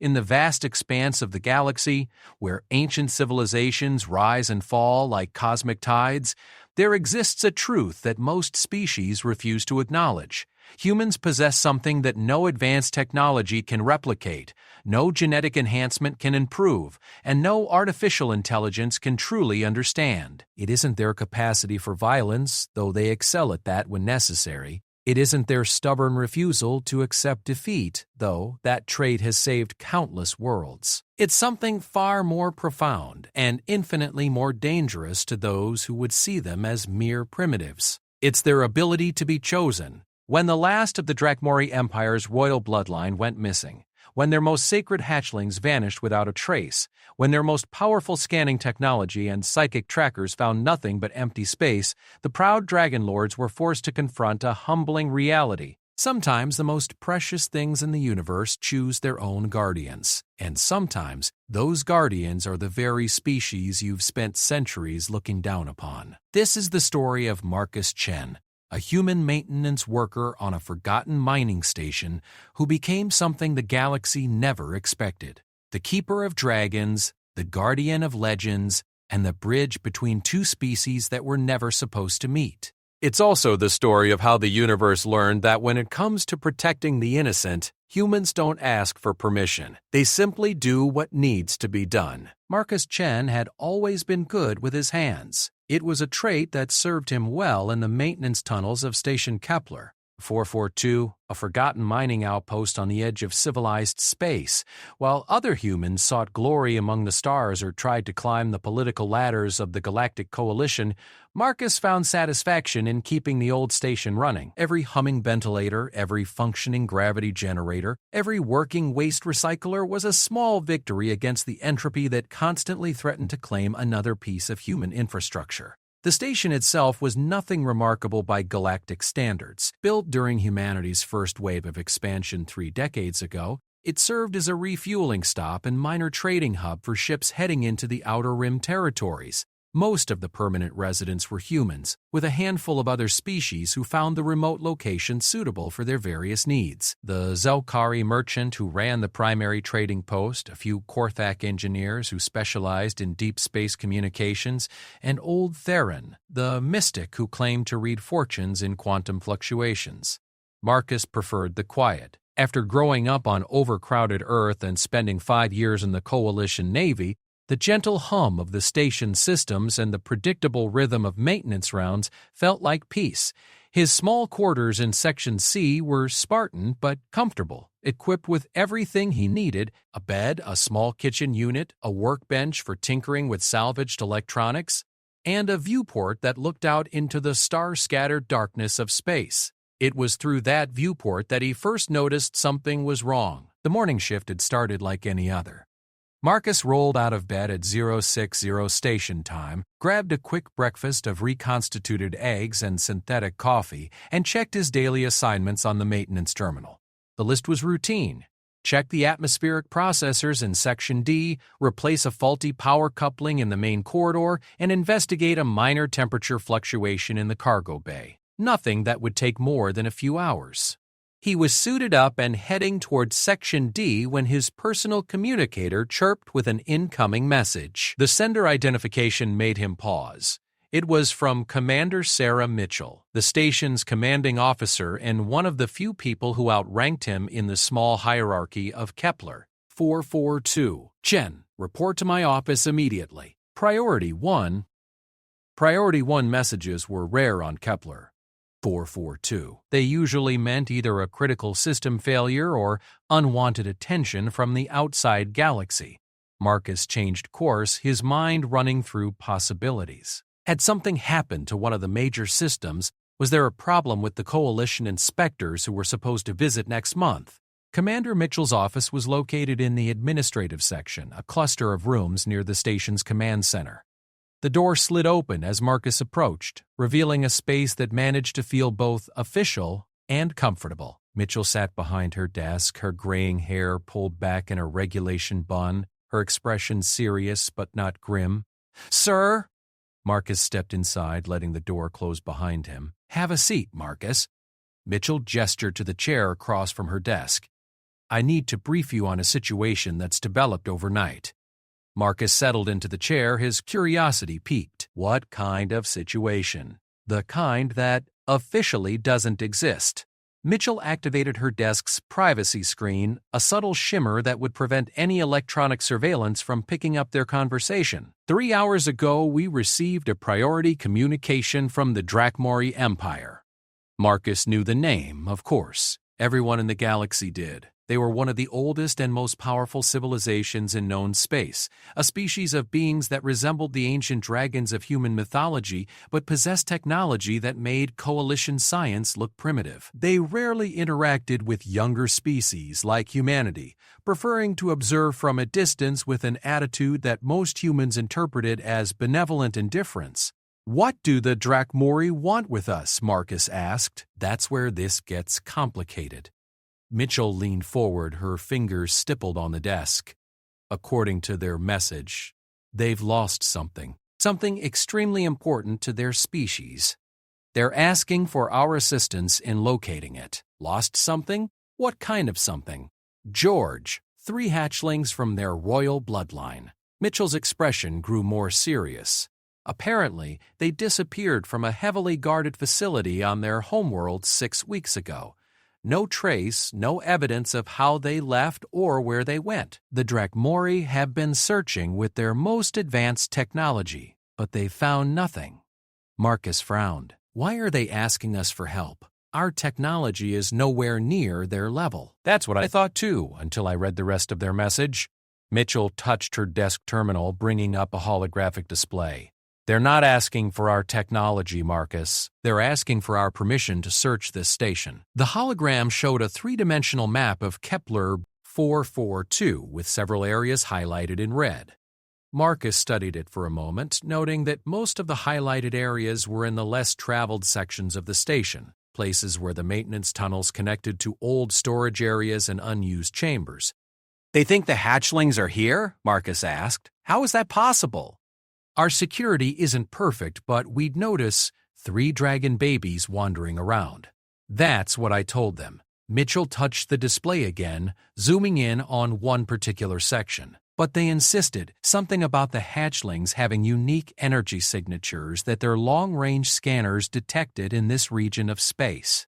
In the vast expanse of the galaxy, where ancient civilizations rise and fall like cosmic tides, there exists a truth that most species refuse to acknowledge. Humans possess something that no advanced technology can replicate, no genetic enhancement can improve, and no artificial intelligence can truly understand. It isn't their capacity for violence, though they excel at that when necessary. It isn't their stubborn refusal to accept defeat, though that trait has saved countless worlds. It's something far more profound and infinitely more dangerous to those who would see them as mere primitives. It's their ability to be chosen. When the last of the Drakmori Empire's royal bloodline went missing, when their most sacred hatchlings vanished without a trace, when their most powerful scanning technology and psychic trackers found nothing but empty space, the proud dragon lords were forced to confront a humbling reality. Sometimes the most precious things in the universe choose their own guardians, and sometimes those guardians are the very species you've spent centuries looking down upon. This is the story of Marcus Chen, a human maintenance worker on a forgotten mining station who became something the galaxy never expected. The keeper of dragons, the guardian of legends, and the bridge between two species that were never supposed to meet. It's also the story of how the universe learned that when it comes to protecting the innocent, humans don't ask for permission. They simply do what needs to be done. Marcus Chen had always been good with his hands. It was a trait that served him well in the maintenance tunnels of Station Kepler. 442, a forgotten mining outpost on the edge of civilized space, while other humans sought glory among the stars or tried to climb the political ladders of the Galactic Coalition, Marcus found satisfaction in keeping the old station running. Every humming ventilator, every functioning gravity generator, every working waste recycler was a small victory against the entropy that constantly threatened to claim another piece of human infrastructure. The station itself was nothing remarkable by galactic standards. Built during humanity's first wave of expansion 3 decades ago, it served as a refueling stop and minor trading hub for ships heading into the Outer Rim territories. Most of the permanent residents were humans, with a handful of other species who found the remote location suitable for their various needs. The Zelkari merchant who ran the primary trading post, a few Korthak engineers who specialized in deep space communications, and old Theron, the mystic who claimed to read fortunes in quantum fluctuations. Marcus preferred the quiet. After growing up on overcrowded Earth and spending 5 years in the Coalition Navy, the gentle hum of the station systems and the predictable rhythm of maintenance rounds felt like peace. His small quarters in Section C were Spartan but comfortable, equipped with everything he needed: a bed, a small kitchen unit, a workbench for tinkering with salvaged electronics, and a viewport that looked out into the star-scattered darkness of space. It was through that viewport that he first noticed something was wrong. The morning shift had started like any other. Marcus rolled out of bed at 060 station time, grabbed a quick breakfast of reconstituted eggs and synthetic coffee, and checked his daily assignments on the maintenance terminal. The list was routine. Check the atmospheric processors in Section D, replace a faulty power coupling in the main corridor, and investigate a minor temperature fluctuation in the cargo bay. Nothing that would take more than a few hours. He was suited up and heading toward Section D when his personal communicator chirped with an incoming message. The sender identification made him pause. It was from Commander Sarah Mitchell, the station's commanding officer and one of the few people who outranked him in the small hierarchy of Kepler. 442. Chen, report to my office immediately. Priority 1. Priority 1 messages were rare on Kepler. 442. They usually meant either a critical system failure or unwanted attention from the outside galaxy. Marcus changed course, his mind running through possibilities. Had something happened to one of the major systems? Was there a problem with the Coalition inspectors who were supposed to visit next month? Commander Mitchell's office was located in the administrative section, a cluster of rooms near the station's command center. The door slid open as Marcus approached, revealing a space that managed to feel both official and comfortable. Mitchell sat behind her desk, her graying hair pulled back in a regulation bun, her expression serious but not grim. "Sir?" Marcus stepped inside, letting the door close behind him. "Have a seat, Marcus." Mitchell gestured to the chair across from her desk. I need to brief you on a situation that's developed overnight. Marcus settled into the chair, his curiosity piqued. What kind of situation? The kind that officially doesn't exist. Mitchell activated her desk's privacy screen, a subtle shimmer that would prevent any electronic surveillance from picking up their conversation. 3 hours ago, we received a priority communication from the Drakmori Empire. Marcus knew the name, of course. Everyone in the galaxy did. They were one of the oldest and most powerful civilizations in known space, a species of beings that resembled the ancient dragons of human mythology but possessed technology that made coalition science look primitive. They rarely interacted with younger species like humanity, preferring to observe from a distance with an attitude that most humans interpreted as benevolent indifference. "What do the Drakmori want with us?" Marcus asked. That's where this gets complicated. Mitchell leaned forward, her fingers stippled on the desk. According to their message, they've lost something extremely important to their species. They're asking for our assistance in locating it. Lost something? What kind of something? George, 3 hatchlings from their royal bloodline. Mitchell's expression grew more serious. Apparently, they disappeared from a heavily guarded facility on their homeworld 6 weeks ago. No trace, no evidence of how they left or where they went. The Drakmori have been searching with their most advanced technology, but they found nothing. Marcus frowned. Why are they asking us for help? Our technology is nowhere near their level. That's what I thought too, until I read the rest of their message. Mitchell touched her desk terminal, bringing up a holographic display. They're not asking for our technology, Marcus. They're asking for our permission to search this station. The hologram showed a 3-dimensional map of Kepler 442 with several areas highlighted in red. Marcus studied it for a moment, noting that most of the highlighted areas were in the less traveled sections of the station, places where the maintenance tunnels connected to old storage areas and unused chambers. "They think the hatchlings are here?" Marcus asked. "How is that possible?" "Our security isn't perfect, but we'd notice 3 dragon babies wandering around." That's what I told them. Mitchell touched the display again, zooming in on one particular section. But they insisted something about the hatchlings having unique energy signatures that their long-range scanners detected in this region of space.